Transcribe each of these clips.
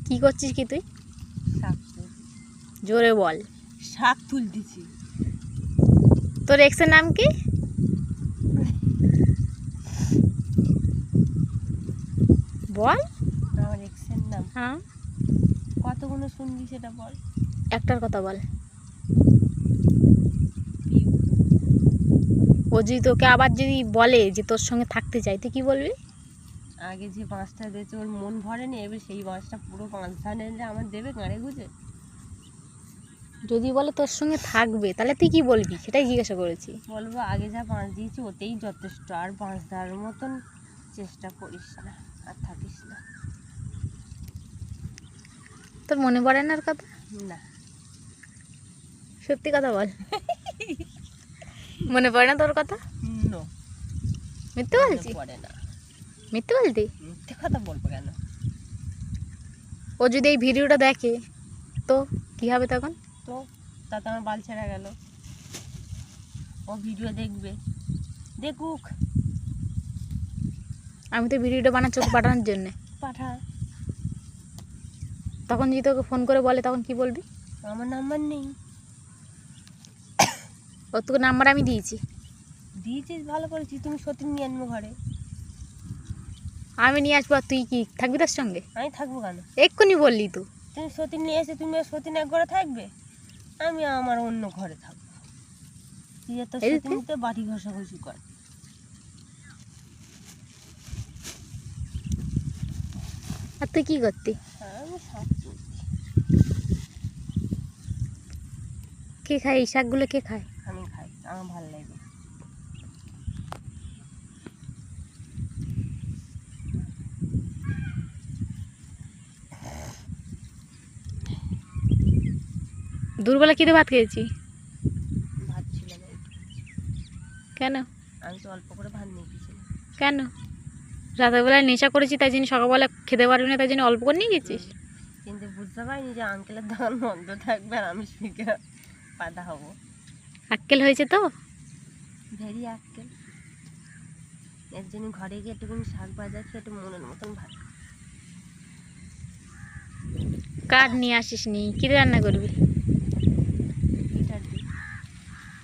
কি করছিস কি তুই? শাক জোরে বল। শাক তুলতেছি। তোর এক্সের নাম কি? বল। আমার এক্সের নাম? হ্যাঁ, কতগুলো শুনবি সেটা বল। একটার কথা বল। পিউ। ও যদি তোকে আবার যদি বলে যে তোর সঙ্গে থাকতে চাই, তুই কি বলবি? আগে যে বাঁশটা দিয়েছে ওর মন ভরেনি, এবার সেই বাঁশটা পুরো 5 ধান এনে আমার দেবে গাঁড়ে গুঁজে। যদি বলে তোর সঙ্গে থাকবে তাহলে তুই কি বলবি সেটাই জিজ্ঞাসা করেছি। বলবো আগে যা বাঁশ দিয়েছি ওতেই যথেষ্ট, আর বাঁশ দেওয়ার মতন চেষ্টা করিস না, আর থাকিস না। তোর মনে পড়ে না আর কথা? না। সত্যি কথা বল। মনে পড়ে না তোর কথা? নো। মিথ্যে বলছি? পড়ে না। মিথ্যে বলতি? মিথ্যে কথা বলবো কেন? ও যদি এই ভিডিওটা দেখে তো কি হবে তখন? তো তাতে আমার বাল ছেড়ে গেল। ও ভিডিও দেখবে, দেখুক। আমি তো ভিডিওটা বানাচ্ছি ওকে পাঠানোর জন্যে। পাঠা। তখন যদি তোকে ফোন করে বলে তখন কি বলবি? আমার নাম্বার নেই। ও তোকে নাম্বার আমি দিয়েছি। দিয়েছিস, ভালো করেছিস। তুমি সতীন নিয়ে আনবো ঘরে। আমি নিয়ে আসবো আর তুই কি থাকবি তার সঙ্গে? আমি থাকবো কেন? এক্ষুনি বললি তো। তুমি সতীন নিয়ে এসে তুমি আর সতীন এক ঘরে থাকবে, আমি আমার অন্য ঘরে থাকবো। তুই এত সতীনতে বাড়ি ঘষাঘষি কর। আর তুই কি করতি? আমি শাক তুলছি। কে খায় এই শাকগুলো? কে খায়? আমি খাই, আমার ভালো লাগে। দুপুরবেলা কি দিয়ে ভাত খেয়েছি? ভাত ছিল না। কেন? আমি তো অল্প করে ভাত নিয়ে গেছিলাম। কেন? রাতের বেলায় নেশা করেছি তাই জন্য সকালবেলা খেতে পারবি না তাই জন্য অল্প করে নিয়ে গেছিস? কিন্তু বুঝতে পারিনি যে আঙ্কেলের দোকান বন্ধ থাকবে আর আমি শিখে পাতা হবো। আক্কেল হয়েছে তো? ভেরি আক্কেল। এর জন্য ঘরে গিয়ে একটুখানি শাক ভাজা খেয়ে একটু মনের মতন ভাত। কাঠ নিয়ে আসিস নি? কী দিয়ে রান্না করবি? হিটার দিই।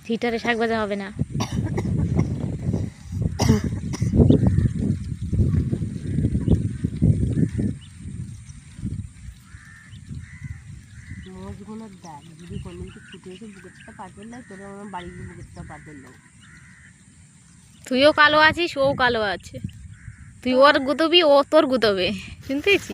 হিটারে শাক ভাজা হবে না। মোষগুলোর ডাল যদি কোনদিন তো ফুটে এসে বুকের চাটা পাতেল না, তোরা আমার বাড়ির বুকের চাটা পাতেল না। তুইও কালো আছিস, ও কালো আছে। তুই ওর গুতবি, ও তোর গুতবে, শুনতেছি।